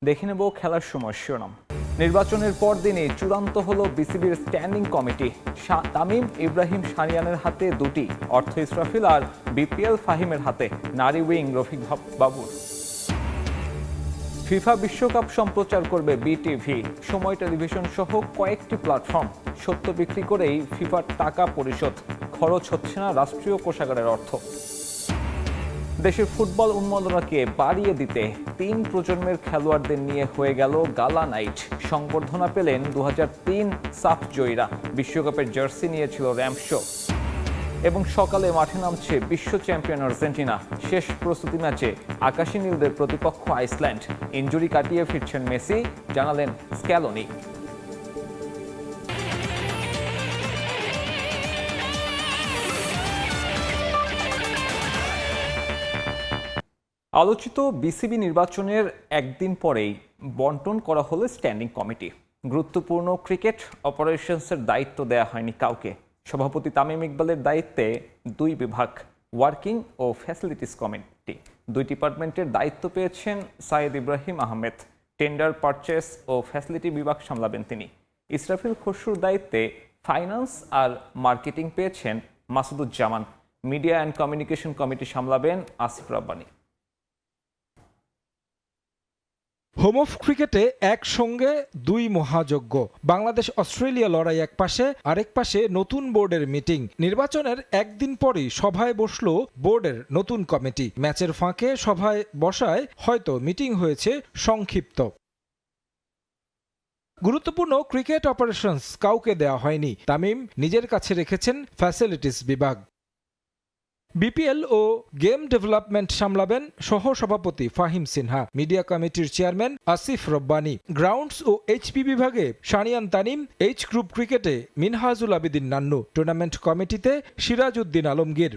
দেখে নেব খেলার সময় শিরোনাম। নির্বাচনের পর দিনই চূড়ান্ত হলো বিসিবির স্ট্যান্ডিং কমিটি। তামিম ইব্রাহিম সানিয়ানের হাতে দুটি, অর্থ ইসরাফিল আর বিপিএল ফাহিমের হাতে নারী উইং রফিক বাবুর। ফিফা বিশ্বকাপ সম্প্রচার করবে বিটিভি, সময় টেলিভিশন সহ কয়েকটি প্ল্যাটফর্ম। সত্য বিক্রি করেই ফিফার টাকা পরিশোধ, খরচ হচ্ছে না রাষ্ট্রীয় কোষাগারের অর্থ। দেশের ফুটবল উন্মাদনাকে বাড়িয়ে দিতে 3 প্রজন্মের খেলোয়াড়দের নিয়ে হয়ে গেল গালা নাইট। সংবর্ধনা পেলেন 2003 সাফ জয়ীরা, বিশ্বকাপের জার্সি নিয়েছিল র্যাম্প শো। এবং সকালে মাঠে নামছে বিশ্ব চ্যাম্পিয়ন আর্জেন্টিনা। শেষ প্রস্তুতি ম্যাচে আকাশী নীলদের প্রতিপক্ষ আইসল্যান্ড। ইনজুরি কাটিয়ে ফিরছেন মেসি, জানালেন স্ক্যালোনি। আলোচিত বিসিবি নির্বাচনের একদিন পরেই বন্টন করা হলো স্ট্যান্ডিং কমিটি। গুরুত্বপূর্ণ ক্রিকেট অপারেশনসের দায়িত্ব দেয়া হয়নি কাউকে। সভাপতি তামিম ইকবালের দায়িত্বে 2 বিভাগ, ওয়ার্কিং ও ফ্যাসিলিটিস কমিটি। 2 ডিপার্টমেন্টের দায়িত্ব পেয়েছেন সাইদ ইব্রাহিম আহমেদ। টেন্ডার, পারচেস ও ফ্যাসিলিটি বিভাগ সামলাবেন তিনি। ইসরাফিল খসরুর দায়িত্বে ফাইন্যান্স আর মার্কেটিং পেয়েছেন Masuduzzaman. Media and communication committee সামলাবেন আসিফ রাব্বানী। হোম অফ ক্রিকেটে একসঙ্গে 2 মহাযজ্ঞ। বাংলাদেশ অস্ট্রেলিয়া লড়াই এক পাশে, আরেক পাশে নতুন বোর্ডের মিটিং। নির্বাচনের একদিন পরই সভায় বসলো বোর্ডের নতুন কমিটি। ম্যাচের ফাঁকে সভায় বসায় হয়তো মিটিং হয়েছে সংক্ষিপ্ত। গুরুত্বপূর্ণ ক্রিকেট অপারেশনস কাউকে দেওয়া হয়নি। তামিম নিজের কাছে রেখেছেন ফ্যাসিলিটিস বিভাগ। বিপিএল ও গেম ডেভেলপমেন্ট সামলাবেন সহ সভাপতি ফাহিম সিনহা। মিডিয়া কমিটির চেয়ারম্যান আসিফ রব্বানী। গ্রাউন্ডস ও এইচপি বিভাগে সানিয়ান তানিম। এইচ গ্রুপ ক্রিকেটে মিনহাজুল আবেদিন নান্নু। টুর্নামেন্ট কমিটিতে সিরাজ উদ্দিন আলমগীর।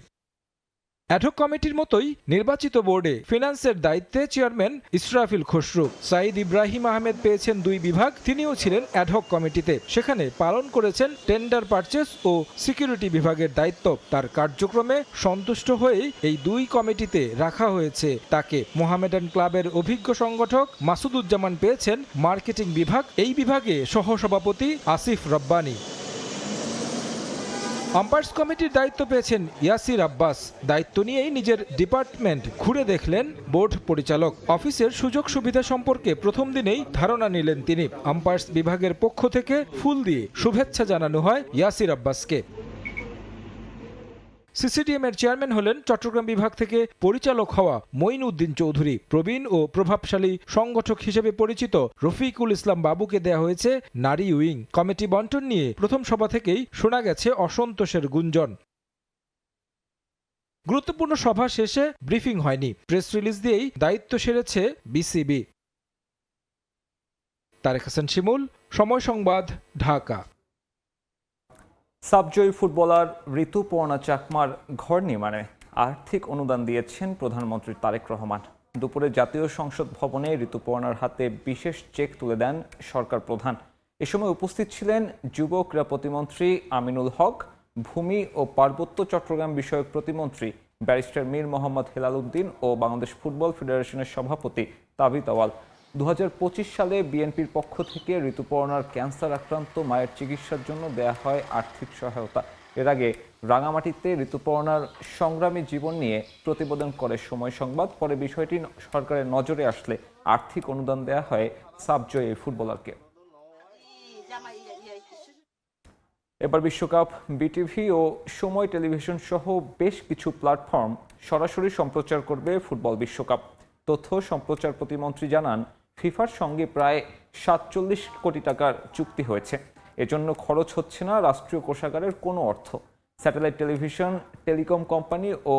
অ্যাডহক কমিটির মতোই নির্বাচিত বোর্ডে ফিন্যান্সের দায়িত্বে চেয়ারম্যান ইসরাফিল খসরু। সাইদ ইব্রাহিম আহমেদ পেয়েছেন 2 বিভাগ, তিনিও ছিলেন অ্যাডহক কমিটিতে। সেখানে পালন করেছেন টেন্ডার, পারচেস ও সিকিউরিটি বিভাগের দায়িত্ব। তার কার্যক্রমে সন্তুষ্ট হয়েই এই 2 কমিটিতে রাখা হয়েছে তাকে। মোহামেডান ক্লাবের অভিজ্ঞ সংগঠক মাসুদুজ্জামান পেয়েছেন মার্কেটিং বিভাগ, এই বিভাগে সহসভাপতি আসিফ রব্বানী। আম্পায়ার্স কমিটির দায়িত্ব পেয়েছেন ইয়াসির আব্বাস। দায়িত্ব নিয়েই নিজের ডিপার্টমেন্ট ঘুরে দেখলেন বোর্ড পরিচালক। অফিসের সুযোগ সুবিধা সম্পর্কে প্রথম দিনেই ধারণা নিলেন তিনি। আম্পায়ার্স বিভাগের পক্ষ থেকে ফুল দিয়ে শুভেচ্ছা জানানো হয় ইয়াসির আব্বাসকে। সিসিডিএম এর চেয়ারম্যান হলেন চট্টগ্রাম বিভাগ থেকে পরিচালক হওয়া মঈন উদ্দিন চৌধুরী। প্রবীণ ও প্রভাবশালী সংগঠক হিসেবে পরিচিত রফিকুল ইসলাম বাবুকে দেয়া হয়েছে নারী উইং। কমিটি বন্টন নিয়ে প্রথম সভা থেকেই শোনা গেছে অসন্তোষের গুঞ্জন। গুরুত্বপূর্ণ সভা শেষে ব্রিফিং হয়নি, প্রেস রিলিজ দিয়েই দায়িত্ব সেরেছে বিসিবি। তারেক হাসান শিমুল, সময় সংবাদ, ঢাকা। সাবজয়ী ফুটবলার ঋতুপর্ণা চাকমার ঘর নির্মাণে আর্থিক অনুদান দিয়েছেন প্রধানমন্ত্রী তারেক রহমান। দুপুরে জাতীয় সংসদ ভবনে ঋতুপর্ণার হাতে বিশেষ চেক তুলে দেন সরকার প্রধান। এ সময় উপস্থিত ছিলেন যুব ক্রীড়া প্রতিমন্ত্রী আমিনুল হক, ভূমি ও পার্বত্য চট্টগ্রাম বিষয়ক প্রতিমন্ত্রী ব্যারিস্টার মীর মোহাম্মদ হেলাল উদ্দিন ও বাংলাদেশ ফুটবল ফেডারেশনের সভাপতি তাবিত আওয়াল। 2025 সালে বিএনপির পক্ষ থেকে ঋতুপর্ণার ক্যান্সার আক্রান্ত মায়ের চিকিৎসার জন্য দেয়া হয় আর্থিক সহায়তা। এর আগে রাঙামাটিতে ঋতুপর্ণার সংগ্রামী জীবন নিয়ে প্রতিবেদন করে সময় সংবাদ। পরে বিষয়টি সরকারের নজরে আসলে আর্থিক অনুদান দেয়া হয় সাবজয়ী ফুটবলারকে। এবার বিশ্বকাপ বিটিভি ও সময় টেলিভিশন সহ বেশ কিছু প্ল্যাটফর্ম সরাসরি সম্প্রচার করবে ফুটবল বিশ্বকাপ। তথ্য সম্প্রচার প্রতিমন্ত্রী জানান, ফিফার সঙ্গে প্রায় 47 কোটি টাকার চুক্তি হয়েছে। এজন্য খরচ হচ্ছে না রাষ্ট্রীয় কোষাগারের কোনো অর্থ। স্যাটেলাইট টেলিভিশন, টেলিকম কোম্পানি ও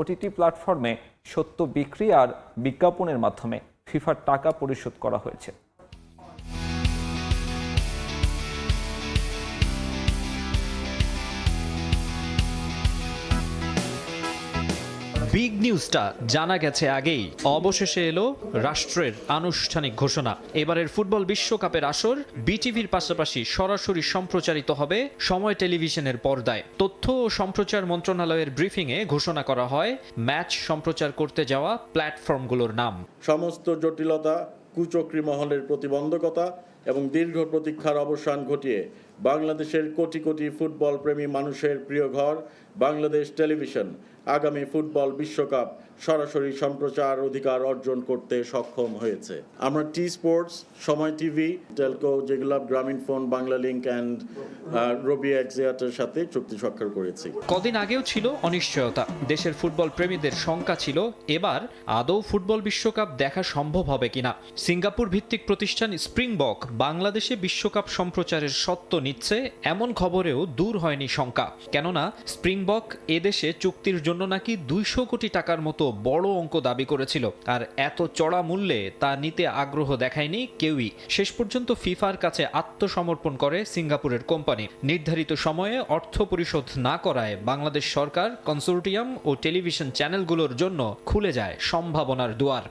ওটিটি প্ল্যাটফর্মে সত্য বিক্রি আর বিজ্ঞাপনের মাধ্যমে ফিফার টাকা পরিশোধ করা হয়েছে। বিগ নিউজটা জানা গেছে আগেই, অবশেষে এলো রাষ্ট্রের আনুষ্ঠানিক ঘোষণা। এবারের ফুটবল বিশ্বকাপের আসর বিটিভির পাশাপাশি সরাসরি সম্প্রচারিত হবে সময় টেলিভিশনের পর্দায়। তথ্য ও সম্প্রচার মন্ত্রণালয়ের ব্রিফিংয়ে ঘোষণা করা হয় ম্যাচ সম্প্রচার করতে যাওয়া প্ল্যাটফর্মগুলোর নাম। সমস্ত জটিলতা কুচক্রী মহলের প্রতিবন্ধকতা এবং দীর্ঘ প্রতীক্ষার অবসান ঘটিয়ে বাংলাদেশের কোটি কোটি ফুটবল প্রেমী মানুষের প্রিয় ঘর বাংলাদেশ টেলিভিশন আগামী ফুটবল বিশ্বকাপ সরাসরি সম্প্রচার অধিকার অর্জন করতে সক্ষম হয়েছে। আমরা টি স্পোর্টস, সময় টিভি, টেলকো, যেগুলো গ্রামীণফোন, বাংলা লিংক অ্যান্ড রবি এক্সিয়াটের সাথে চুক্তি স্বাক্ষর করেছি। কদিন আগেও ছিল অনিশ্চয়তা, দেশের ফুটবল প্রেমীদের শঙ্কা ছিল এবার আদৌ ফুটবল বিশ্বকাপ দেখা সম্ভব হবে কিনা। সিঙ্গাপুর ভিত্তিক প্রতিষ্ঠান স্প্রিংবক বাংলাদেশে বিশ্বকাপ সম্প্রচারের সত্ত্ব নিচ্ছে এমন খবরেও দূর হয়নি শঙ্কা। কেননা স্প্রিংবক এদেশে চুক্তির জন্য নাকি 200 কোটি টাকার মতো বড় অঙ্ক দাবি করেছিল, আর এত চড়া মূল্যে তা নিতে আগ্রহ দেখায়নি কেউই। শেষ পর্যন্ত ফিফার কাছে আত্মসমর্পণ করে সিঙ্গাপুরের কোম্পানি। নির্ধারিত সময়ে অর্থ পরিশোধ না করায় বাংলাদেশ সরকার, কনসোর্টিয়াম ও টেলিভিশন চ্যানেলগুলোর জন্য খুলে যায় সম্ভাবনার দুয়ার।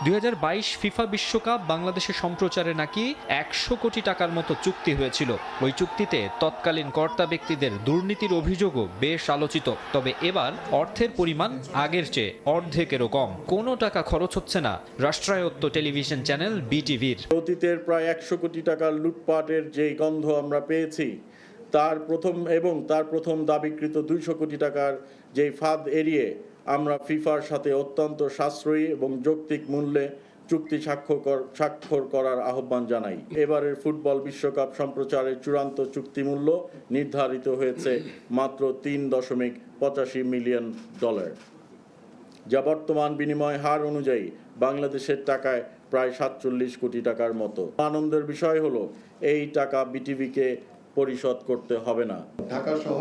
2022 ফিফা বিশ্বকাপ বাংলাদেশে সম্প্রচারে নাকি 100 কোটি টাকার মতো চুক্তি হয়েছিল। ওই চুক্তিতে তৎকালীন কর্তা ব্যক্তিদের দুর্নীতির অভিযোগও বেশ আলোচিত। তবে এবার অর্থের পরিমাণ আগের চেয়ে অর্ধেকেরও কম। কোনো টাকা খরচ হচ্ছে না রাষ্ট্রায়ত্ত টেলিভিশন চ্যানেল বিটিভির। অতীতের প্রায় 100 কোটি টাকার লুটপাটের যেই গন্ধ আমরা পেয়েছি, তার প্রথম দাবিকৃত 200 কোটি টাকার যেই ফাঁদ এড়িয়ে আমরা ফিফার সাথে অত্যন্ত সাশ্রয়ী এবং যৌক্তিক মূল্যে চুক্তি স্বাক্ষর করার আহ্বান জানাই। এবারের ফুটবল বিশ্বকাপ সম্প্রচারের চূড়ান্ত চুক্তি মূল্য নির্ধারিত হয়েছে মাত্র $3.85 মিলিয়ন, যা বর্তমান বিনিময় হার অনুযায়ী বাংলাদেশের টাকায় প্রায় 47 কোটি টাকার মতো। আনন্দের বিষয় হলো এই টাকা বিটিভিকে পরিশোধ করতে হবে না। ঢাকা সহ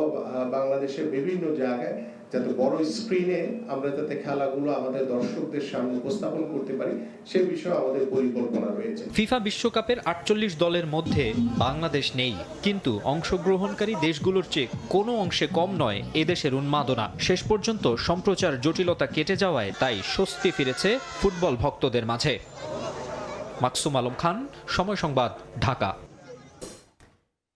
বাংলাদেশের বিভিন্ন জায়গায় যাতে বড় স্ক্রিনে আমরা যাতে খেলাগুলো আমাদের দর্শকদের সামনে উপস্থাপন করতে পারি সে বিষয়ে আমাদের পরিকল্পনা রয়েছে। ফিফা বিশ্বকাপের 48 দলের মধ্যে বাংলাদেশ নেই, কিন্তু অংশগ্রহণকারী দেশগুলোর চেয়ে কোনো অংশে কম নয় এদেশের উন্মাদনা। শেষ পর্যন্ত সম্প্রচার জটিলতা কেটে যাওয়ায় তাই স্বস্তি ফিরেছে ফুটবল ভক্তদের মাঝে। মাকসুম আলম খান, সময় সংবাদ, ঢাকা।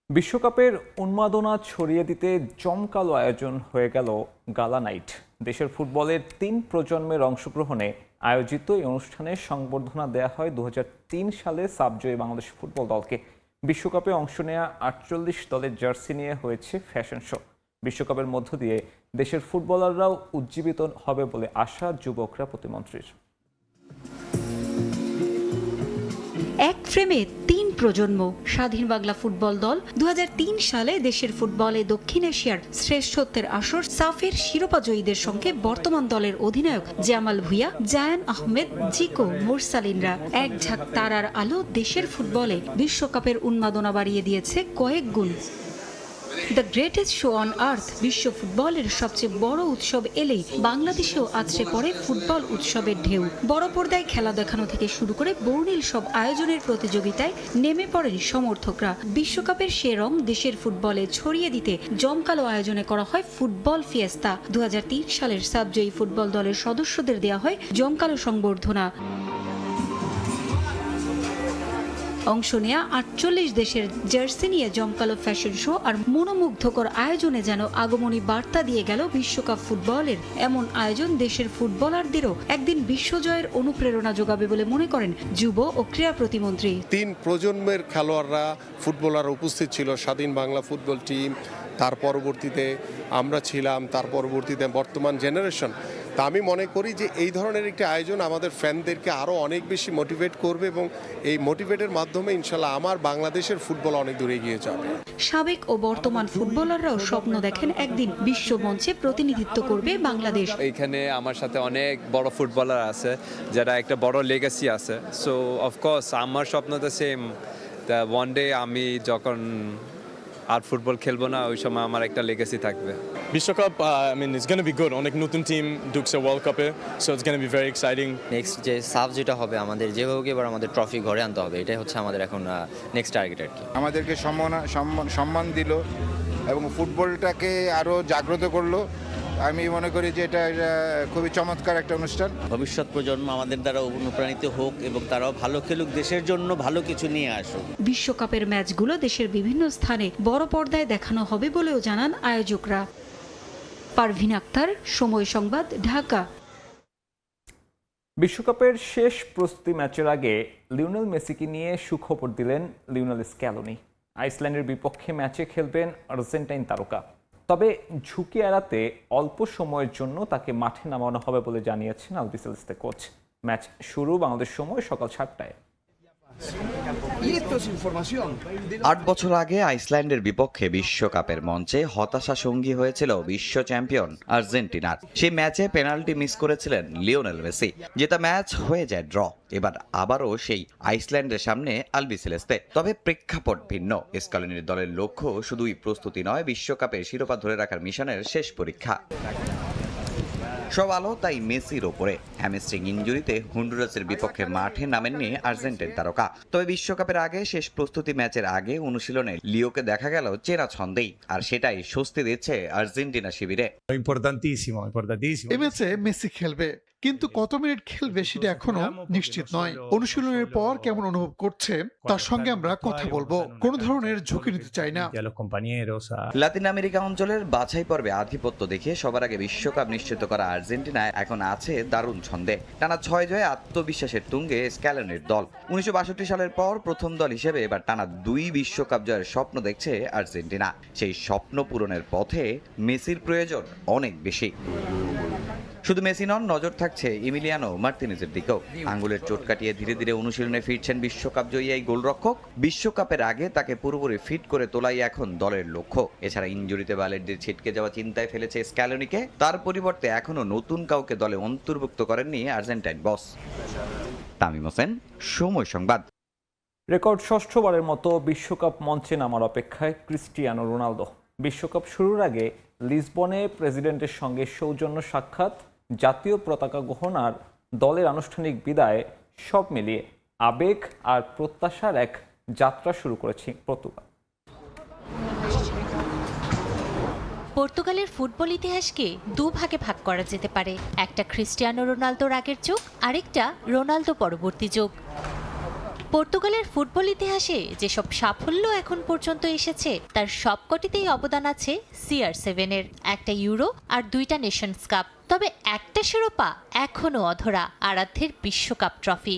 বিশ্বকাপের উন্মাদনা ছড়িয়ে দিতে জমকালো আয়োজন হয়ে গেল গালা নাইট। দেশের ফুটবলের 3 প্রজন্মের অংশগ্রহণে আয়োজিত এই অনুষ্ঠানে সংবর্ধনা দেয়া হয় 2003 সালে সাবজয়ী বাংলাদেশ ফুটবল দলকে। বিশ্বকাপে অংশ নেয়া 48 দলের জার্সি নিয়ে হয়েছে ফ্যাশন শো। বিশ্বকাপের মধ্য দিয়ে দেশের ফুটবলাররাও উজ্জীবিত হবে বলে আশা যুবকরা প্রতিমন্ত্রীর। এক ফ্রেমে 3 প্রজন্ম। স্বাধীন বাংলা ফুটবল দল 2003 সালে দেশের ফুটবলে দক্ষিণ এশিয়ার শ্রেষ্ঠত্বের আসর সাফের শিরোপাজয়ীদের সঙ্গে বর্তমান দলের অধিনায়ক জামাল ভুঁইয়া, জায়ান আহমেদ, জিকো, মুরসালিনরা এক ঝাঁক তারার আলো দেশের ফুটবলে বিশ্বকাপের উন্মাদনা বাড়িয়ে দিয়েছে কয়েক গুণ। The greatest show on earth, বিশ্ব ফুটবলের সবচেয়ে বড় উৎসব এলেই বাংলাদেশেও আছড়ে পড়ে ফুটবল উৎসবের ঢেউ। বড় পর্দায় খেলা দেখানো থেকে শুরু করে বর্ণিল সব আয়োজনের প্রতিযোগিতায় নেমে পড়েন সমর্থকরা। বিশ্বকাপের সে রং দেশের ফুটবলে ছড়িয়ে দিতে জমকালো আয়োজনে করা হয় ফুটবল ফিয়েস্তা। 2003 সালের সাবজয়ী ফুটবল দলের সদস্যদের দেওয়া হয় জমকালো সংবর্ধনা। অংশ নেয়া 48 দেশের জার্সি নিয়ে জমকালো ফ্যাশন শো আর মনোমুগ্ধকর আয়োজনে যেন আগমনী বার্তা দিয়ে গেল বিশ্বকাপ ফুটবলের। এমন আয়োজন দেশের ফুটবলারদেরও একদিন বিশ্বজয়ের অনুপ্রেরণা যোগাবে বলে মনে করেন যুব ও ক্রীড়া প্রতিমন্ত্রী। 3 প্রজন্মের খেলোয়াড়রা ফুটবলার উপস্থিত ছিল। স্বাধীন বাংলা ফুটবল টিম, তার পরবর্তীতে আমরা ছিলাম, তার পরবর্তীতে বর্তমান জেনারেশন। তা আমি মনে করি যে এই ধরনের একটি আয়োজন আমাদের ফ্যানদেরকে আরও অনেক বেশি মোটিভেট করবে এবং এই মোটিভেটের মাধ্যমে ইনশাল্লাহ আমার বাংলাদেশের ফুটবল অনেক দূরে এগিয়ে যাবে। সাবেক ও বর্তমান ফুটবলাররাও স্বপ্ন দেখেন একদিন বিশ্ব মঞ্চে প্রতিনিধিত্ব করবে বাংলাদেশ। এইখানে আমার সাথে অনেক বড় ফুটবলার আছে যারা একটা বড় লেগাসি আছে। সো অফকোর্স আমার স্বপ্নটা সেম, ওয়ান ডে আমি যখন আর ফুটবল খেলবো না ওই সময় আমার একটা লেগাসি থাকবে। বিশ্বকাপ it's going to be good. অনেক নতুন টিম ঢুকছে ওয়ার্ল্ড কাপে, so it's gonna be very exciting. Next যে সাব যেটা হবে আমাদের যেভাবে এবার আমাদের ট্রফি ঘরে আনতে হবে, এটাই হচ্ছে আমাদের এখন নেক্সট টার্গেট আর কি। আমাদেরকে সম্মান দিল এবং ফুটবলটাকে আরও জাগ্রত করলো। আমি মনে করি যে এটা খুবই চমৎকার একটা অনুষ্ঠান। ভবিষ্যৎ প্রজন্ম আমাদের দ্বারা অনুপ্রাণিত হোক এবং তারাও ভালো খেলুক, দেশের জন্য ভালো কিছু নিয়ে আসুক। বিশ্বকাপের ম্যাচগুলো দেশের বিভিন্ন স্থানে বড় পর্দায় দেখানো হবে বলেও জানান আয়োজকরা। পারভিন আক্তার, সময় সংবাদ, ঢাকা। বিশ্বকাপের শেষ প্রস্তুতি ম্যাচের আগে লিওনেল মেসিকে নিয়ে সুখবর দিলেন লিওনেল স্ক্যালোনি। আইসল্যান্ডের বিপক্ষে ম্যাচে খেলবেন আর্জেন্টাইন তারকা। তবে ঝুঁকি এড়াতে অল্প সময়ের জন্য তাকে মাঠে নামানো হবে বলে জানিয়েছেন আলবিসেলেস্তে কোচ। ম্যাচ শুরু বাংলাদেশ সময় সকাল 7টায়। 8 বছর আগে আইসল্যান্ডের বিপক্ষে বিশ্বকাপের মঞ্চে হতাশা সঙ্গী হয়েছিল বিশ্ব চ্যাম্পিয়ন আর্জেন্টিনার। সেই ম্যাচে পেনাল্টি মিস করেছিলেন লিওনেল মেসি। জেতা ম্যাচ হয়ে যায় ড্র। এবার আবারও সেই আইসল্যান্ডের সামনে আলবিসেলেস্তে। তবে প্রেক্ষাপট ভিন্ন। স্ক্যালোনির দলের লক্ষ্য শুধুই প্রস্তুতি নয়, বিশ্বকাপের শিরোপা ধরে রাখার মিশনের শেষ পরীক্ষা। সব আলো তাই মেসির ওপরে। হ্যামস্ট্রিং ইনজুরিতে হন্ডুরাসের বিপক্ষে মাঠে নামেননি আর্জেন্টাইন তারকা। তবে বিশ্বকাপের আগে শেষ প্রস্তুতি ম্যাচের আগে অনুশীলনে লিওকে দেখা গেল চেনা ছন্দেই, আর সেটাই স্বস্তি দিচ্ছে আর্জেন্টিনা শিবিরে। এই ম্যাচে মেসি খেলবে, কিন্তু কত মিনিট খেলবে সেটা এখনো নিশ্চিত নয়। অনুশীলনের পর কেমন অনুভব করছে তার সঙ্গে আমরা কথা বলবো। কোনো ধরনের ঝুঁকি নিতে চাই না। লাতিন আমেরিকা অঞ্চলের বাছাই পর্বে আধিপত্য দেখিয়ে সবার আগে বিশ্বকাপ নিশ্চিত করা আর্জেন্টিনা এখন আছে দারুণ ছন্দে। টানা 6 জয়ে আত্মবিশ্বাসের তুঙ্গে স্ক্যালোনির দল। 1962 সালের পর প্রথম দল হিসেবে এবার টানা 2 বিশ্বকাপ জয়ের স্বপ্ন দেখছে আর্জেন্টিনা। সেই স্বপ্ন পূরণের পথে মেসির প্রয়োজন অনেক বেশি। শুধু মেসি নন, নজর থাকছে ইমিলিয়ানো মার্তিনেজের দিকেও। আঙ্গুলের চোট কাটিয়ে ধীরে ধীরে অনুশীলনে ফিরছেন বিশ্বকাপ জয়ী এই গোলরক্ষক। বিশ্বকাপের আগে তাকে পুরোপুরি ফিট করে তোলাই এখন দলের লক্ষ্য। এছাড়া ইনজুরিতে ব্যালেটদের ছিটকে যাওয়া চিন্তায় ফেলেছে স্ক্যালোনিকে। তার পরিবর্তে এখনো নতুন কাউকে দলে অন্তর্ভুক্ত করেননি আর্জেন্টাইন বস। তামিম হোসেন, সময় সংবাদ। রেকর্ড ষষ্ঠবারের মতো বিশ্বকাপ মঞ্চে নামার অপেক্ষায় ক্রিস্টিয়ানো রোনালদো। বিশ্বকাপ শুরুর আগে লিসবনে প্রেসিডেন্টের সঙ্গে সৌজন্য সাক্ষাৎ, জাতীয় পতাকা গ্রহণ আর দলের আনুষ্ঠানিক বিদায়, সব মিলিয়ে আবেগ আর প্রত্যাশার এক যাত্রা শুরু করেছে পর্তুগাল। পর্তুগালের ফুটবল ইতিহাসকে দুভাগে ভাগ করা যেতে পারে। একটা ক্রিস্টিয়ানো রোনালদোর আগের যুগ, আরেকটা রোনালদো পরবর্তী যুগ। পর্তুগালের ফুটবল ইতিহাসে যেসব সাফল্য এখন পর্যন্ত এসেছে তার সবকটিতেই অবদান আছে CR7-এর। একটা ইউরো আর 2টা নেশনস কাপ। তবে একটা শিরোপা এখনও অধরা, আরাধ্যের বিশ্বকাপ ট্রফি।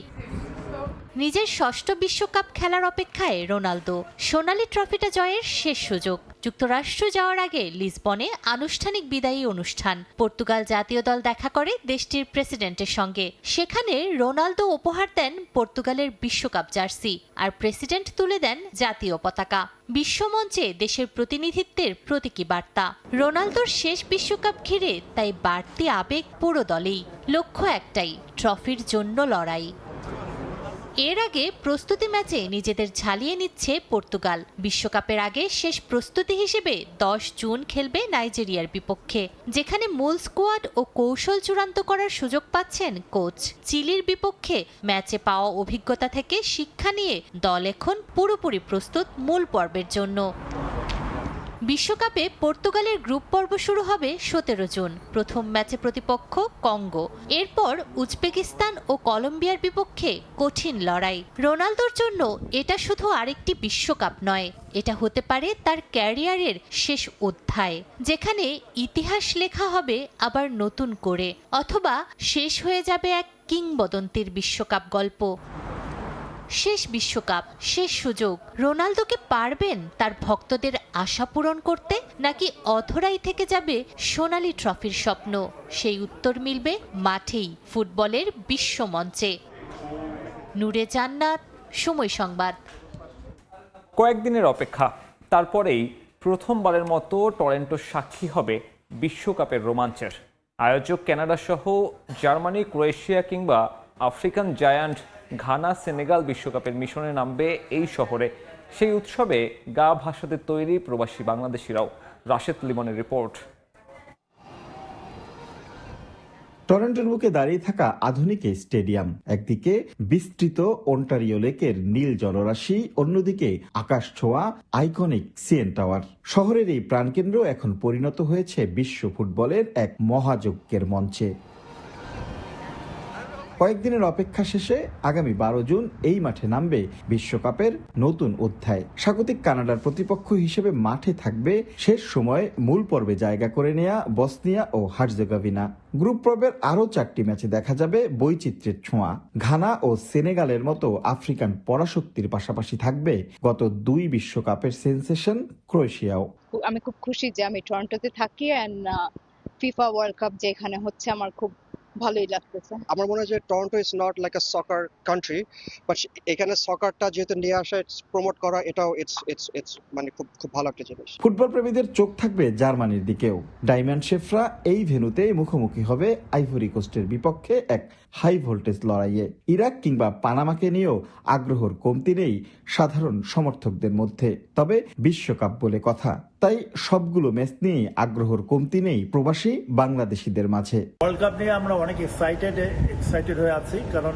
নিজের ষষ্ঠ বিশ্বকাপ খেলার অপেক্ষায় রোনালদো। সোনালি ট্রফিটা জয়ের শেষ সুযোগ। যুক্তরাষ্ট্র যাওয়ার আগে লিসবনে আনুষ্ঠানিক বিদায়ী অনুষ্ঠান। পর্তুগাল জাতীয় দল দেখা করে দেশটির প্রেসিডেন্টের সঙ্গে। সেখানে রোনালদো উপহার দেন পর্তুগালের বিশ্বকাপ জার্সি, আর প্রেসিডেন্ট তুলে দেন জাতীয় পতাকা। বিশ্বমঞ্চে দেশের প্রতিনিধিত্বের প্রতীকী বার্তা। রোনালদোর শেষ বিশ্বকাপ ঘিরে তাই বাড়তি আবেগ পুরো দলেই। লক্ষ্য একটাই, ট্রফির জন্য লড়াই। এর আগে প্রস্তুতি ম্যাচে নিজেদের ঝালিয়ে নিচ্ছে পর্তুগাল। বিশ্বকাপের আগে শেষ প্রস্তুতি হিসেবে 10 জুন খেলবে নাইজেরিয়ার বিপক্ষে, যেখানে মূল স্কোয়াড ও কৌশল চূড়ান্ত করার সুযোগ পাচ্ছেন কোচ। চিলির বিপক্ষে ম্যাচে পাওয়া অভিজ্ঞতা থেকে শিক্ষা নিয়ে দল এখন পুরোপুরি প্রস্তুত মূল পর্বের জন্য। বিশ্বকাপে পর্তুগালের গ্রুপ পর্ব শুরু হবে 17 জুন। প্রথম ম্যাচে প্রতিপক্ষ কঙ্গো, এরপর উজবেকিস্তান ও কলম্বিয়ার বিপক্ষে কঠিন লড়াই। রোনালদোর জন্য এটা শুধু আরেকটি বিশ্বকাপ নয়, এটা হতে পারে তার ক্যারিয়ারের শেষ অধ্যায়, যেখানে ইতিহাস লেখা হবে আবার নতুন করে, অথবা শেষ হয়ে যাবে এক কিংবদন্তির বিশ্বকাপ গল্প। শেষ বিশ্বকাপ, শেষ সুযোগ। রোনালদোকে পারবেন তার ভক্তদের আশা পূরণ করতে, নাকি অধরাই থেকে যাবে সোনালী ট্রফির স্বপ্ন? সেই উত্তর মিলবে মাঠেই, ফুটবলের বিশ্বমঞ্চে। নূরে জান্নাত, সময় সংবাদ। কয়েকদিনের অপেক্ষা, তারপরেই প্রথমবারের মতো টরন্টো সাক্ষী হবে বিশ্বকাপের রোমাঞ্চের। আয়োজক কানাডা সহ জার্মানি, ক্রোয়েশিয়া কিংবা আফ্রিকান জায়ান্ট ঘানা, সেনেগাল বিশ্বকাপের মিশনে নামবে এই শহরে। সেই উৎসবে গা ভাসাতে তৈরি প্রবাসী বাংলাদেশিরাও। রাশেদ লিমনের রিপোর্ট। টরন্টোর বুকে দাঁড়িয়ে থাকা আধুনিক এই স্টেডিয়াম, একদিকে বিস্তৃত ওন্টারিও লেকের নীল জলরাশি, অন্যদিকে আকাশ ছোঁয়া আইকনিক সিএন টাওয়ার। শহরের এই প্রাণকেন্দ্র এখন পরিণত হয়েছে বিশ্ব ফুটবলের এক মহাযজ্ঞের মঞ্চে। কয়েকদিনের অপেক্ষা শেষে আগামী 12 জুন এই মাঠে নামবে বিশ্বকাপের নতুন অধ্যায়। স্বাগতিক কানাডার প্রতিপক্ষ হিসেবে মাঠে থাকবে শেষ সময়ে মূল পর্বে জায়গা করে নেয়া বসনিয়া ও হার্জেগোভিনা। গ্রুপ পর্বের আরও 4টি ম্যাচে দেখা যাবে বৈচিত্র্যের ছোঁয়া। ঘানা ও সেনেগালের মতো আফ্রিকান পরাশক্তির পাশাপাশি থাকবে গত 2 বিশ্বকাপের সেন্সেশন ক্রোয়েশিয়াও। আমি খুব খুশি যে আমি টরন্টোতে থাকি এন্ড ফিফা ওয়ার্ল্ড কাপ যেখানে হচ্ছে আমার খুব ভালোই লাগতেছে। আমার মনে হয় যে Toronto is not like a soccer country, but এখানে সকারটা যেহেতু নিয়ে আসা, প্রমোট করা, এটাও ইটস মানে খুব ভালো একটা জিনিস। ফুটবল প্রেমীদের চোখ থাকবে জার্মানির দিকেও। ডায়মন্ড শেফরা এই ভেন্যুতে মুখোমুখি হবে আইভরি কোস্টের বিপক্ষে এক হাই ভোল্টেজ লড়াইয়ে। ইরাক কিংবা পানামাকে নিয়েও আগ্রহর কমতি নেই সাধারণ সমর্থকদের মধ্যে। তবে বিশ্বকাপ বলে কথা, তাই সবগুলো ম্যাচ নিয়ে আগ্রহর কমতি নেই প্রবাসী বাংলাদেশিদের মাঝে। ওয়ার্ল্ড কাপ নিয়ে আমরা অনেক এক্সাইটেড হয়ে আছি, কারণ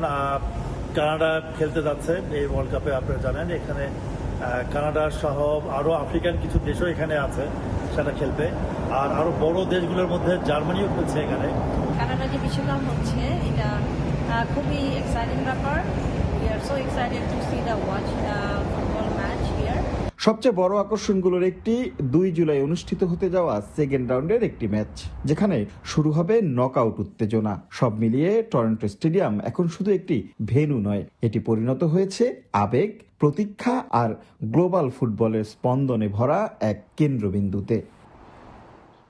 কানাডা খেলতে যাচ্ছে এই ওয়ার্ল্ড কাপে। আপনারা জানেন এখানে কানাডা সহ আরো আফ্রিকান কিছু দেশও এখানে আছে সেটা খেলবে, আর আরো বড় দেশগুলোর মধ্যে জার্মানিও খেলছে এখানে। কানাডা যে বিশ্বকাপ হচ্ছে এটা খুবই এক্সাইটিং ব্যাপার। We are so excited to see the football match here. সবচেয়ে বড় আকর্ষণগুলোর একটি 2 জুলাই অনুষ্ঠিত হতে যাওয়া সেকেন্ড রাউন্ডের একটি ম্যাচ, যেখানে শুরু হবে নকআউট উত্তেজনা। সব মিলিয়ে টরন্টো স্টেডিয়াম এখন শুধু একটি ভেন্যু নয়, এটি পরিণত হয়েছে আবেগ, প্রতীক্ষা আর গ্লোবাল ফুটবলের স্পন্দনে ভরা এক কেন্দ্রবিন্দুতে।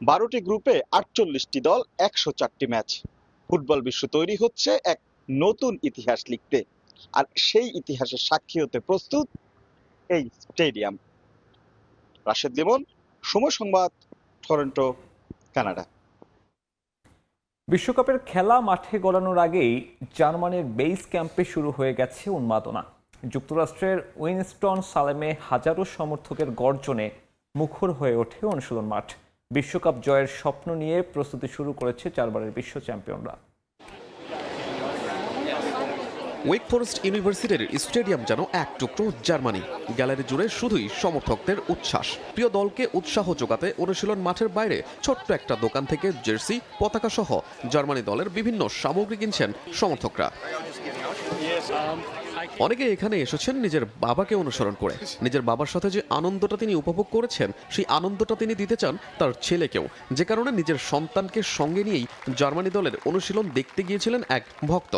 12টি গ্রুপে 48টি দল, 104টি ম্যাচ। ফুটবল বিশ্ব তৈরি হচ্ছে এক নতুন ইতিহাস লিখতে, আর সেই ইতিহাসের সাক্ষী হতে প্রস্তুত এই স্টেডিয়াম। রাশেদ লিমন, সময় সংবাদ, টরন্টো, কানাডা। বিশ্বকাপের খেলা মাঠে গড়ানোর আগেই জার্মানির বেইস ক্যাম্পে শুরু হয়ে গেছে উন্মাদনা। যুক্তরাষ্ট্রের উইনস্টন সালেমে হাজারো সমর্থকের গর্জনে মুখর হয়ে ওঠে অনুশীলন মাঠ। বিশ্বকাপ জয়ের স্বপ্ন নিয়ে প্রস্তুতি শুরু করেছে 4 বারের বিশ্ব চ্যাম্পিয়নরা। ওয়েক ফরেস্ট ইউনিভার্সিটির স্টেডিয়াম যেন এক টুকরো জার্মানি। গ্যালারি জুড়ে শুধুই সমর্থকদের উচ্ছ্বাস। প্রিয় দলকে উৎসাহ যোগাতে অনুশীলন মাঠের বাইরে ছোট্ট একটা দোকান থেকে জার্সি, পতাকা সহ জার্মানি দলের বিভিন্ন সামগ্রী কিনছেন সমর্থকরা। অনেকে এখানে এসেছেন নিজের বাবাকে অনুসরণ করে। নিজের বাবার সাথে যে আনন্দটা তিনি উপভোগ করেছেন, সেই আনন্দটা তিনি দিতে চান তার ছেলেকেও, যে কারণে নিজের সন্তানকে সঙ্গে নিয়েই জার্মানি দলের অনুশীলন দেখতে গিয়েছিলেন এক ভক্ত।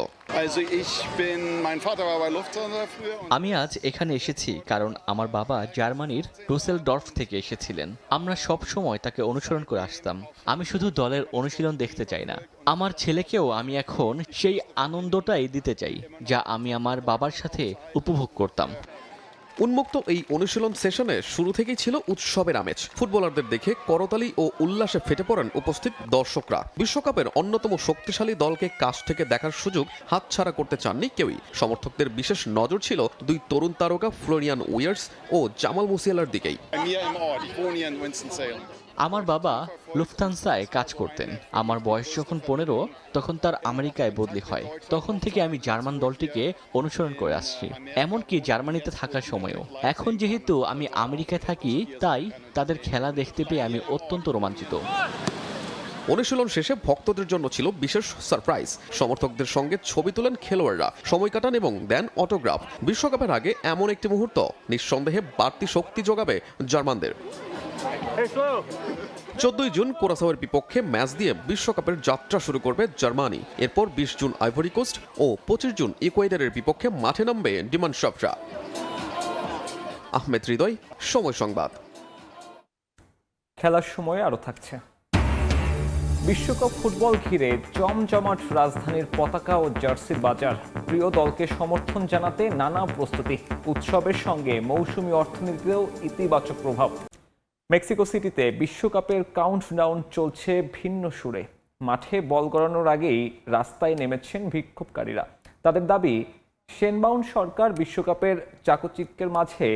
আমি আজ এখানে এসেছি কারণ আমার বাবা জার্মানির ডুসেলডর্ফ থেকে এসেছিলেন। আমরা সব সময় তাকে অনুসরণ করে আসতাম। আমি শুধু দলের অনুশীলন দেখতে চাই না, আমার ছেলেকেও আমি এখন সেই আনন্দটাই দিতে চাই যা আমি আমার বাবার সাথে উপভোগ করতাম। উন্মুক্ত এই অনুশীলন সেশনে শুরু থেকেই ছিল উৎসবের আমেজ। ফুটবলারদের দেখে করতালি ও উল্লাসে ফেটে পড়েন উপস্থিত দর্শকরা। বিশ্বকাপের অন্যতম শক্তিশালী দলকে কাছ থেকে দেখার সুযোগ হাতছাড়া করতে চাননি কেউই। সমর্থকদের বিশেষ নজর ছিল 2 তরুণ তারকা ফ্লোরিয়ান উইয়ার্স ও জামাল মুসিয়ালার দিকেই। আমার বাবা লুফথানসায় কাজ করতেন। আমার বয়স যখন 15, তখন তার আমেরিকায় বদলি হয়। তখন থেকে আমি জার্মান দলটিকে অনুসরণ করে আসছি, এমনকি জার্মানিতে থাকার সময়ও। এখন যেহেতু আমি আমেরিকায় থাকি, তাই তাদের খেলা দেখতে পেয়ে আমি অত্যন্ত রোমাঞ্চিত। অনুশীলন শেষে ভক্তদের জন্য ছিল বিশেষ সারপ্রাইজ। সমর্থকদের সঙ্গে ছবি তোলেন খেলোয়াড়রা, সময় কাটান এবং দেন অটোগ্রাফ। বিশ্বকাপের আগে এমন একটি মুহূর্ত নিঃসন্দেহে বাড়তি শক্তি যোগাবে জার্মানদের। 14 জুন কুরাসাওয়ের বিপক্ষে ম্যাচ দিয়ে বিশ্বকাপের যাত্রা শুরু করবে জার্মানি। এরপর 20 জুন আইভরি কোস্ট ও 25 জুন ইকুয়েডরের বিপক্ষে মাঠে নামবে ডিমান্ড শাফরা। আহমেদ হৃদয়, সময় সংবাদ। খেলার সময় আরও থাকছে। বিশ্বকাপ ফুটবল ঘিরে জমজমাট রাজধানীর পতাকা ও জার্সির বাজার। প্রিয় দলকে সমর্থন জানাতে নানা প্রস্তুতি। উৎসবের সঙ্গে মৌসুমী অর্থনীতিতেও ইতিবাচক প্রভাব। মেক্সিকো সিটিতে বিশ্বকাপের কাউন্টডাউন চলছে ভিন্ন সুরে। মাঠে বল গড়ানোর আগেই রাস্তায় নেমেছেন বিক্ষোভকারীরা। তাদের দাবি, শেনবাউন সরকার বিশ্বকাপের চাকচিক্যের মাঝে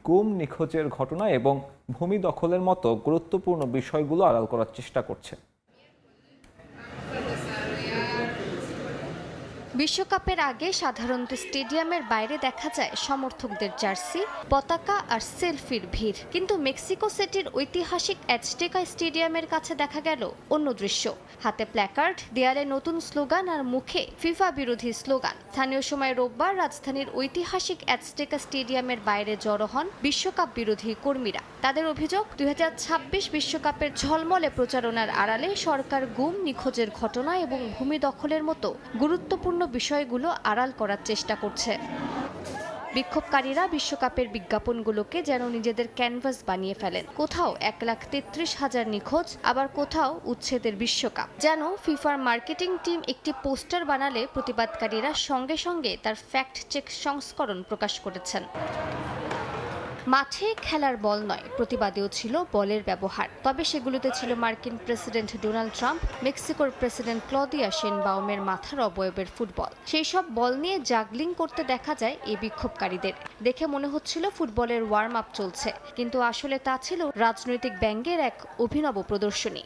গুম, নিখোঁজের ঘটনা এবং ভূমি দখলের মতো গুরুত্বপূর্ণ বিষয়গুলো আড়াল করার চেষ্টা করছে। বিশ্বকাপের আগে সাধারণত স্টেডিয়ামের বাইরে দেখা যায় সমর্থকদের জার্সি, পতাকা আর সেলফির ভিড়, কিন্তু মেক্সিকো সিটির ঐতিহাসিক অ্যাজটেকা স্টেডিয়ামের কাছে দেখা গেল অন্য দৃশ্য। হাতে প্ল্যাকার্ড, দেয়ালে নতুন স্লোগান আর মুখে ফিফা বিরোধী স্লোগান। স্থানীয় সময় রোববার রাজধানীর ঐতিহাসিক অ্যাজটেকা স্টেডিয়ামের বাইরে জড়ো হন বিশ্বকাপ বিরোধী কর্মীরা। তাদের অভিযোগ, 2026 বিশ্বকাপের ঝলমলে প্রচারণার আড়ালে সরকার গুম, নিখোঁজের ঘটনা এবং ভূমি দখলের মতো গুরুত্বপূর্ণ বিষয়গুলো আড়াল করার চেষ্টা করছে। বিক্ষোভকারীরা বিশ্বকাপের বিজ্ঞাপনগুলোকে যেন নিজেদের ক্যানভাস বানিয়ে ফেলেন। কোথাও 1,33,000 নিখোঁজ, আবার কোথাও উচ্ছেদের বিশ্বকাপ। যেন ফিফার মার্কেটিং টিম একটি পোস্টার বানালে প্রতিবাদকারীরা সঙ্গে সঙ্গে তার ফ্যাক্ট চেক সংস্করণ প্রকাশ করেছেন। মাঠে খেলার বল নয়, প্রতিবাদেও ছিল বলের ব্যবহার। তবে সেগুলোতে ছিল মার্কিন প্রেসিডেন্ট ডোনাল্ড ট্রাম্প, মেক্সিকোর প্রেসিডেন্ট ক্লদিয়া শেনবাউমের মাথার অবয়বের ফুটবল। সেই সব বল নিয়ে জাগলিং করতে দেখা যায় এই বিক্ষোভকারীদের। দেখে মনে হচ্ছিল ফুটবলের ওয়ার্ম আপ চলছে, কিন্তু আসলে তা ছিল রাজনৈতিক ব্যঙ্গের এক অভিনব প্রদর্শনী।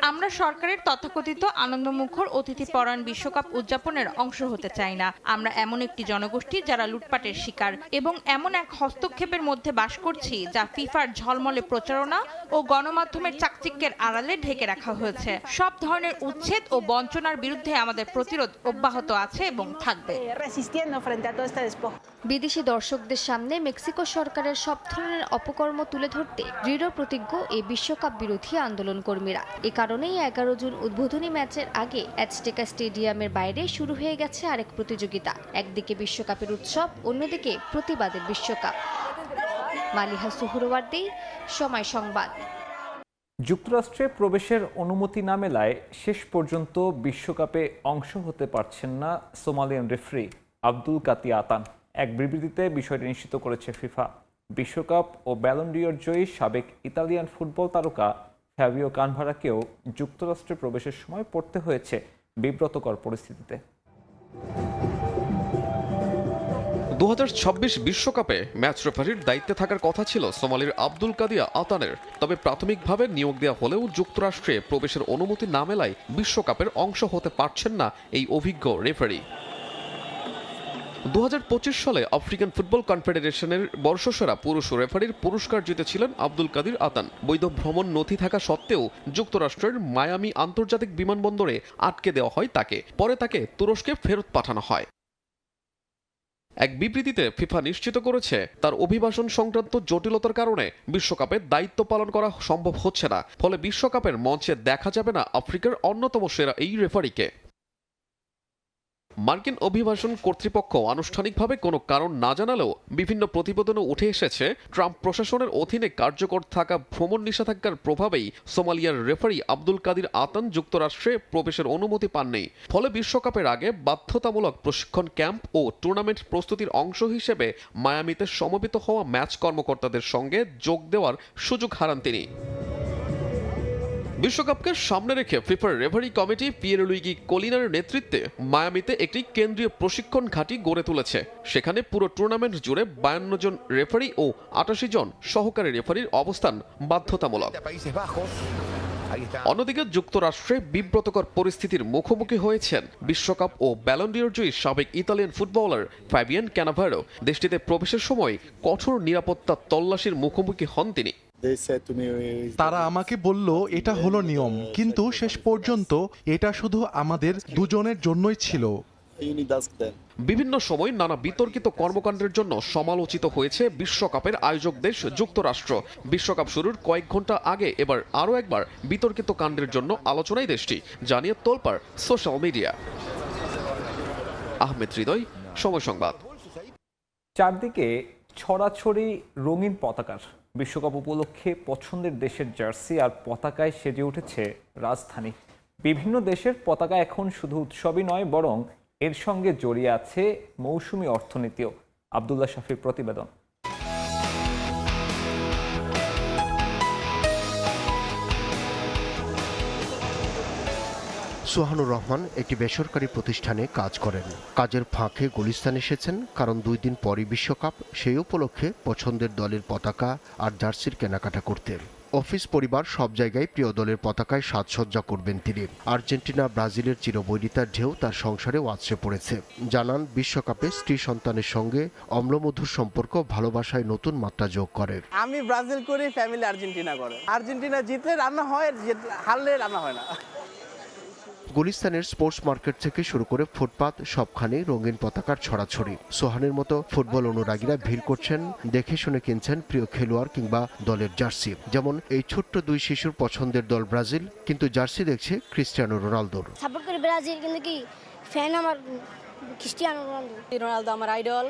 আমরা সরকারের তথাকথিত আনন্দমুখর অতিথিপরায়ণ বিশ্বকাপ উদযাপনের অংশ হতে চাই না। আমরা এমন একটি জনগোষ্ঠী যারা লুটপাটের শিকার, এবং এমন এক হস্তক্ষেপের মধ্যে বাস করছি যা ফিফার ঝলমলে প্রচারণা ও গণমাধ্যমের চাকচিক্যের আড়ালে ঢেকে রাখা হয়েছে। সব ধরনের উচ্ছেদ ও বঞ্চনার বিরুদ্ধে আমাদের প্রতিরোধ অব্যাহত আছে এবং থাকবে। বিদেশি দর্শকদের সামনে মেক্সিকো সরকারের সব ধরনের অপকর্ম তুলে ধরতে দৃঢ় প্রতিজ্ঞ এই বিশ্বকাপ বিরোধী আন্দোলন কর্মীরা। এ কারণেই 11 জুন উদ্বোধনী ম্যাচের আগে অ্যাজটেকা স্টেডিয়ামের বাইরে শুরু হয়ে গেছে আরেক প্রতিযোগিতা। একদিকে বিশ্বকাপের উৎসব, অন্যদিকে প্রতিবাদের বিশ্বকাপ। মালিহা সুহরওয়ার্দী, সময় সংবাদ। যুক্তরাষ্ট্রে প্রবেশের অনুমতি না মেলায় শেষ পর্যন্ত বিশ্বকাপে অংশ হতে পারছেন না সোমালিয়ান রেফারি আব্দুল কাতি আতান। এক বিবৃতিতে বিষয়টি নিশ্চিত করেছে ফিফা। বিশ্বকাপ ও ব্যালন ডিওর জয়ী সাবেক ইতালিয়ান ফুটবল তারকা ফ্যাবিও কানভারাকেও যুক্তরাষ্ট্রে প্রবেশের সময় পড়তে হয়েছে বিব্রতকর পরিস্থিতিতে। 2026 বিশ্বকাপে ম্যাচ রেফারির দায়িত্বে থাকার কথা ছিল সোমালির আব্দুল কাদিয়া আতানের। তবে প্রাথমিকভাবে নিয়োগ দেওয়া হলেও যুক্তরাষ্ট্রে প্রবেশের অনুমতি না মেলায় বিশ্বকাপের অংশ হতে পারছেন না এই অভিজ্ঞ রেফারি। 2025 সালে আফ্রিকান ফুটবল কনফেডারেশনের বর্ষসেরা পুরুষ রেফারির পুরস্কার জিতেছিলেন আব্দুল কাদির আতান। বৈধ ভ্রমণ নথি থাকা সত্ত্বেও যুক্তরাষ্ট্রের মায়ামি আন্তর্জাতিক বিমানবন্দরে আটকে দেওয়া হয় তাকে। পরে তাকে তুরস্কে ফেরত পাঠানো হয়। এক বিবৃতিতে ফিফা নিশ্চিত করেছে তার অভিবাসন সংক্রান্ত জটিলতার কারণে বিশ্বকাপে দায়িত্ব পালন করা সম্ভব হচ্ছে না। ফলে বিশ্বকাপের মঞ্চে দেখা যাবে না আফ্রিকার অন্যতম সেরা এই রেফারিকে। মার্কিন অভিবাসন কর্তৃপক্ষ আনুষ্ঠানিকভাবে কোনো কারণ না জানালেও বিভিন্ন প্রতিবেদনে উঠে এসেছে ট্রাম্প প্রশাসনের অধীনে কার্যকর থাকা ভ্রমণ নিষেধাজ্ঞার প্রভাবেই সোমালিয়ার রেফারি আব্দুল কাদির আতান যুক্তরাষ্ট্রে প্রবেশের অনুমতি পাননি। ফলে বিশ্বকাপের আগে বাধ্যতামূলক প্রশিক্ষণ ক্যাম্প ও টুর্নামেন্ট প্রস্তুতির অংশ হিসেবে মায়ামিতে সমবেত হওয়া ম্যাচ কর্মকর্তাদের সঙ্গে যোগ দেওয়ার সুযোগ হারান তিনি। বিশ্বকাপকে সামনে রেখে ফিফার রেফারি কমিটি পিয়েরলুইগি কোলিনার নেতৃত্বে মায়ামিতে একটি কেন্দ্রীয় প্রশিক্ষণ ঘাঁটি গড়ে তুলেছে। সেখানে পুরো টুর্নামেন্ট জুড়ে 52 জন রেফারি ও 88 জন সহকারী রেফারির অবস্থান বাধ্যতামূলক। অন্যদিকে যুক্তরাষ্ট্রে বিব্রতকর পরিস্থিতির মুখোমুখি হয়েছেন বিশ্বকাপ ও ব্যালন ডিওর জয়ী সাবেক ইতালিয়ান ফুটবলার ফ্যাবিয়ান ক্যানাভারো। দেশটিতে প্রবেশের সময় কঠোর নিরাপত্তা তল্লাশির মুখোমুখি হন তিনি। তারা আমাকে বলল এটা হলো নিয়ম, কিন্তু শেষ পর্যন্ত এটা শুধু আমাদের দুজনের জন্যই ছিল। বিভিন্ন সময় নানা বিতর্কিত কর্মকাণ্ডের জন্য সমালোচিত হয়েছে বিশ্বকাপের আয়োজক দেশ যুক্তরাষ্ট্র। বিশ্বকাপ শুরুর কয়েক ঘন্টা আগে এবার আরও একবার বিতর্কিত কাণ্ডের জন্য আলোচনায় দেশটি, জানিয়ে তোলপাড় সোশ্যাল মিডিয়া। আহমেদ হৃদয়, সময় সংবাদ। চারদিকে ছড়াছড়ি রঙিন পতাকার। বিশ্বকাপ উপলক্ষে পছন্দের দেশের জার্সি আর পতাকায় সেজে উঠেছে রাজধানী। বিভিন্ন দেশের পতাকা এখন শুধু উৎসবই নয়, বরং এর সঙ্গে জড়িয়ে আছে মৌসুমী অর্থনীতিও। আব্দুল্লাহ শাফির প্রতিবেদন। সোহানুর রহমান একটি বেসরকারি প্রতিষ্ঠানে কাজ করেন। কাজের ফাঁকে গুলিস্তান এসেছেন কারণ 2 দিন পরই বিশ্বকাপ। সেই উপলক্ষে পছন্দের দলের পতাকা আর জার্সির কেনাকাটা করতে। অফিস পরিবার সব জায়গায় প্রিয় দলের পতাকায় সাজসজ্জা করবেন তিনি। আর্জেন্টিনা ব্রাজিলের চিরবৈরিতার ঢেউ তার সংসারেও আছড়ে পড়েছে। জানান বিশ্বকাপে স্ত্রী সন্তানের সঙ্গে অম্লমধুর সম্পর্ক ভালোবাসায় নতুন মাত্রা যোগ করে। আমি ব্রাজিল করি, ফ্যামিলি আর্জেন্টিনা করে। আর্জেন্টিনা জিতলে রান্না হয়, হারলে রান্না হয় না। গুলিস্তানের স্পোর্টস মার্কেট থেকে শুরু করে ফুটপাত সবখানেই রঙিন পতাকার ছড়াছড়ি। সোহানের মতো ফুটবল অনুরাগীরা ভিড় করছেন, দেখে শুনে কিনছেন প্রিয় খেলোয়াড় কিংবা দলের জার্সি। যেমন এই ছোট্ট দুই শিশুর পছন্দের দল ব্রাজিল, কিন্তু জার্সি দেখছে ক্রিস্টিয়ানো রোনালদোর। সাপোর্ট করি ব্রাজিল, কিন্তু কি ফ্যান আমার ক্রিস্টিয়ানো রোনালদো। রোনালদো আমার আইডল,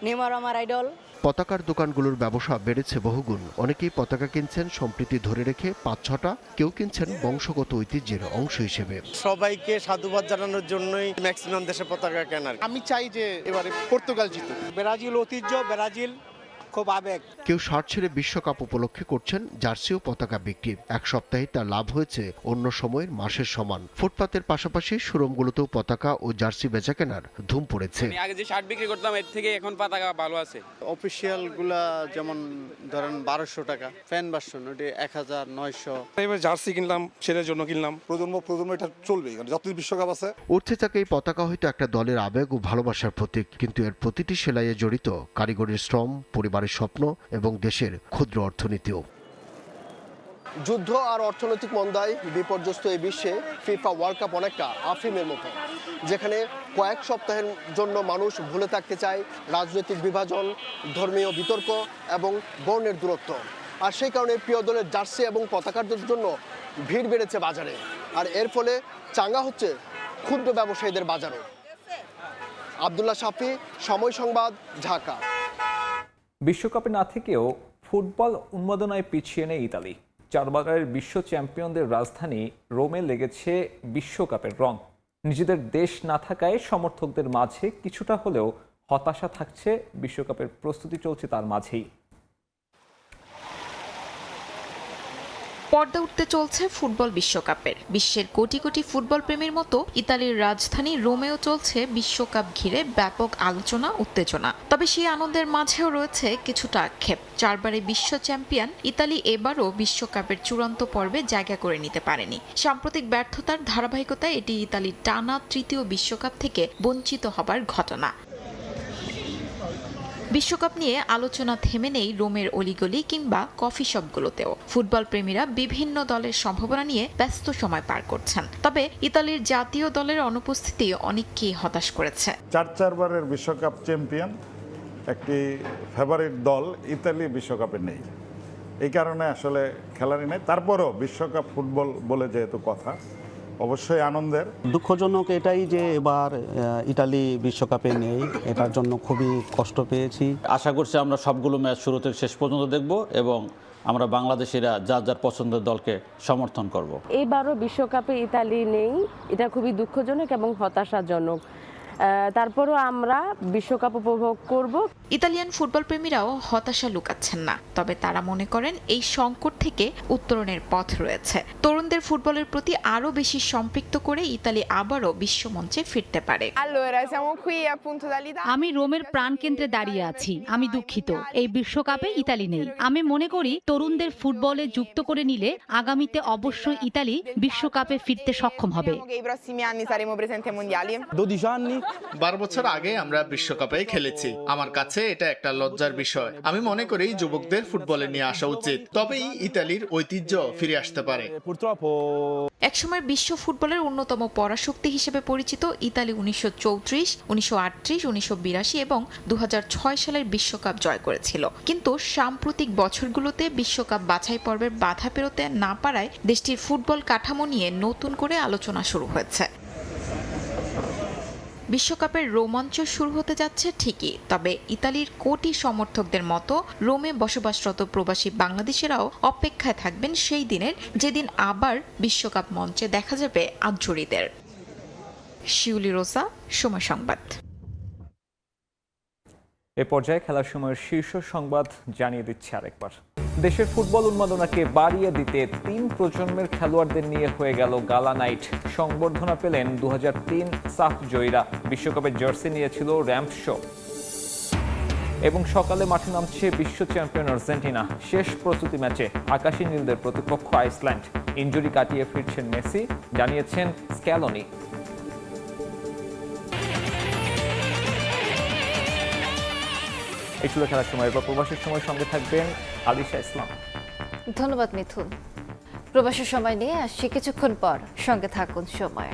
নেইমার আমার আইডল। পতাকার দোকানগুলোর ব্যবসা বেড়েছে বহুগুণ। অনেকেই পতাকা কিনছেন সম্প্রীতি ধরে রেখে ৫-৬টা, কেউ কিনছেন বংশগত ঐতিহ্যের অংশ হিসেবে। সবাইকে সাধুবাদ জানানোর জন্যই ম্যাক্সিমাম দেশে পতাকা কেনার। আমি চাই যে এবারে পর্তুগাল জিতুক। ব্রাজিল ঐতিহ্য, ব্রাজিল খুব আবেগ। কেউ শার্ট ছেড়ে বিশ্বকাপ উপলক্ষে করছেন জার্সি ও পতাকা বিক্রি। এক সপ্তাহে তার লাভ হয়েছে অন্য সময়ের মাসের সমান। ফুটপাতের পাশাপাশি শোরুমগুলোতেও পতাকা ও জার্সি বেচা কেনার ধুম পড়েছে। আগে যে শার্ট বিক্রি করতাম এর থেকে এখন পতাকা ভালো আছে। অফিসিয়াল গুলা যেমন ধরেন 1200 টাকা, ফ্যান ভার্সন ওটা 1900। এবার জার্সি কিনলাম, ছেলের জন্য কিনলাম। প্রজন্ম এটা চলবে, যতদিন বিশ্বকাপ আছে। উঠতে থাকে এই পতাকা হয়তো একটা দলের আবেগ ও ভালোবাসার প্রতীক, কিন্তু এর প্রতিটি সেলাইয়ে জড়িত কারিগরের শ্রম, পরিবার স্বপ্ন এবং দেশের ক্ষুদ্র অর্থনীতিও। যুদ্ধ আর অর্থনৈতিক মন্দায় বিপর্যস্ত এই বিশ্বে ফিফা ওয়ার্ল্ড কাপ অনেকটা আফিমের মতো, যেখানে কয়েক সপ্তাহের জন্য মানুষ ভুলে থাকতে চায় রাজনৈতিক বিভাজন, ধর্মীয় বিতর্ক এবং বর্ণের দূরত্ব। আর সেই কারণে প্রিয় দলের জার্সি এবং পতাকার জন্য ভিড় বেড়েছে বাজারে, আর এর ফলে চাঙ্গা হচ্ছে ক্ষুদ্র ব্যবসায়ীদের বাজারও। আব্দুল্লাহ শাফি, সময় সংবাদ, ঢাকা। বিশ্বকাপে না থেকেও ফুটবল উন্মাদনায় পিছিয়ে নেই ইতালি। চারবারের বিশ্ব চ্যাম্পিয়নদের রাজধানী রোমে লেগেছে বিশ্বকাপের রং। নিজেদের দেশ না থাকায় সমর্থকদের মাঝে কিছুটা হলেও হতাশা থাকছে। বিশ্বকাপের প্রস্তুতি চলছে তার মাঝেই। পর্দা উঠতে চলছে ফুটবল বিশ্বকাপের। বিশ্বের কোটি কোটি ফুটবল প্রেমীর মতো ইতালির রাজধানী রোমেও চলছে বিশ্বকাপ ঘিরে ব্যাপক আলোচনা, উত্তেজনা। তবে সেই আনন্দের মাঝেও রয়েছে কিছুটা আক্ষেপ। চারবারে বিশ্ব চ্যাম্পিয়ন ইতালি এবারও বিশ্বকাপের চূড়ান্ত পর্বে জায়গা করে নিতে পারেনি। সাম্প্রতিক ব্যর্থতার ধারাবাহিকতায় এটি ইতালির টানা তৃতীয় বিশ্বকাপ থেকে বঞ্চিত হবার ঘটনা। বিশ্বকাপ নিয়ে আলোচনা থেমে নেই রোমের অলিগলি কিংবা কফি শপগুলোতেও। ফুটবল প্রেমীরা বিভিন্ন দলের সম্ভাবনা নিয়ে ব্যস্ত সময় পার করছেন। তবে ইতালির জাতীয় দলের অনুপস্থিতি অনেককেই হতাশ করেছে। চারবারের বিশ্বকাপ চ্যাম্পিয়ন একটি ফেভারিট দল ইতালি বিশ্বকাপে নেই, এই কারণে আসলে খেলারই নেই। তারপরও বিশ্বকাপ ফুটবল বলে যেহেতু কথা, অবশ্যই আনন্দের। দুঃখজনক এটাই যে এবার ইতালি বিশ্বকাপে নেই, এটার জন্য খুবই কষ্ট পেয়েছি। আশা করছি আমরা সবগুলো ম্যাচ শুরু থেকে শেষ পর্যন্ত দেখব এবং আমরা বাংলাদেশিরা যার যার পছন্দের দলকে সমর্থন করব। এইবারও বিশ্বকাপে ইতালি নেই, এটা খুবই দুঃখজনক এবং হতাশাজনক। তারপরও আমরা বিশ্বকাপ উপভোগ করব। ইতালিয়ান ফুটবল প্রেমীরাও হতাশা লুকাচ্ছেন না, তবে তারা মনে করেন এই সংকট থেকে উত্তরণের পথ রয়েছে। তরুণদের ফুটবলের প্রতি আরো বেশি সম্পৃক্ত করে ইতালি আবারও বিশ্বমঞ্চে ফিরতে পারে। আমি রোমের প্রাণকেন্দ্রে দাঁড়িয়ে আছি। আমি দুঃখিত এই বিশ্বকাপে ইতালি নেই। আমি মনে করি তরুণদের ফুটবলে যুক্ত করে নিলে আগামীতে অবশ্যই ইতালি বিশ্বকাপে ফিরতে সক্ষম হবে। 12 বছর আগে আমরা বিশ্বকাপে খেলেছি। আমার কাছে এটা একটা লজ্জার বিষয়। আমি মনে করি যুবকদের ফুটবলে নিয়ে আসা উচিত, তবেই ইতালির ঐতিহ্য ফিরে আসতে পারে। একসময় বিশ্ব ফুটবলের অন্যতম পরাশক্তি হিসেবে পরিচিত ইতালি 1934, 1938, 1982 এবং 2006 সালের বিশ্বকাপ জয় করেছিল। কিন্তু সাম্প্রতিক বছরগুলোতে বিশ্বকাপ বাছাই পর্বের বাধা পেরোতে না পারায় দেশটির ফুটবল কাঠামো নিয়ে নতুন করে আলোচনা শুরু হয়েছে। বিশ্বকাপের রোমাঞ্চ শুরু হতে যাচ্ছে ঠিকই, তবে ইতালির কোটি সমর্থকদের মতো রোমে বসবাসরত প্রবাসী বাংলাদেশিরাও অপেক্ষায় থাকবেন সেই দিনের, যেদিন আবার বিশ্বকাপ মঞ্চে দেখা যাবে আঞ্চলিকদের। শিউলি রোসা, সময় সংবাদ। এ পর্যায়ে খেলার সময়ের শীর্ষ সংবাদ জানিয়ে দিচ্ছে আরেকবার। দেশের ফুটবল উন্মাদনাকে বাড়িয়ে দিতে 3 প্রজন্মের খেলোয়াড়দের নিয়ে হয়ে গেল গালা নাইট। সংবর্ধনা পেলেন 2003 সাফ জয়ীরা। বিশ্বকাপের জার্সি নিয়েছিল র্যাম্প শো। এবং সকালে মাঠে নামছে বিশ্ব চ্যাম্পিয়ন আর্জেন্টিনা। শেষ প্রস্তুতি ম্যাচে আকাশী নীলদের প্রতিপক্ষ আইসল্যান্ড। ইনজুরি কাটিয়ে ফিরছেন মেসি, জানিয়েছেন স্ক্যালোনি। এই ছিল খেলার সময়। এরপর প্রবাসের সময় সঙ্গে থাকবেন আলিশা ইসলাম। ধন্যবাদ মিথুন। প্রবাসের সময় নিয়ে আসছি কিছুক্ষণ পর, সঙ্গে থাকুন সময়।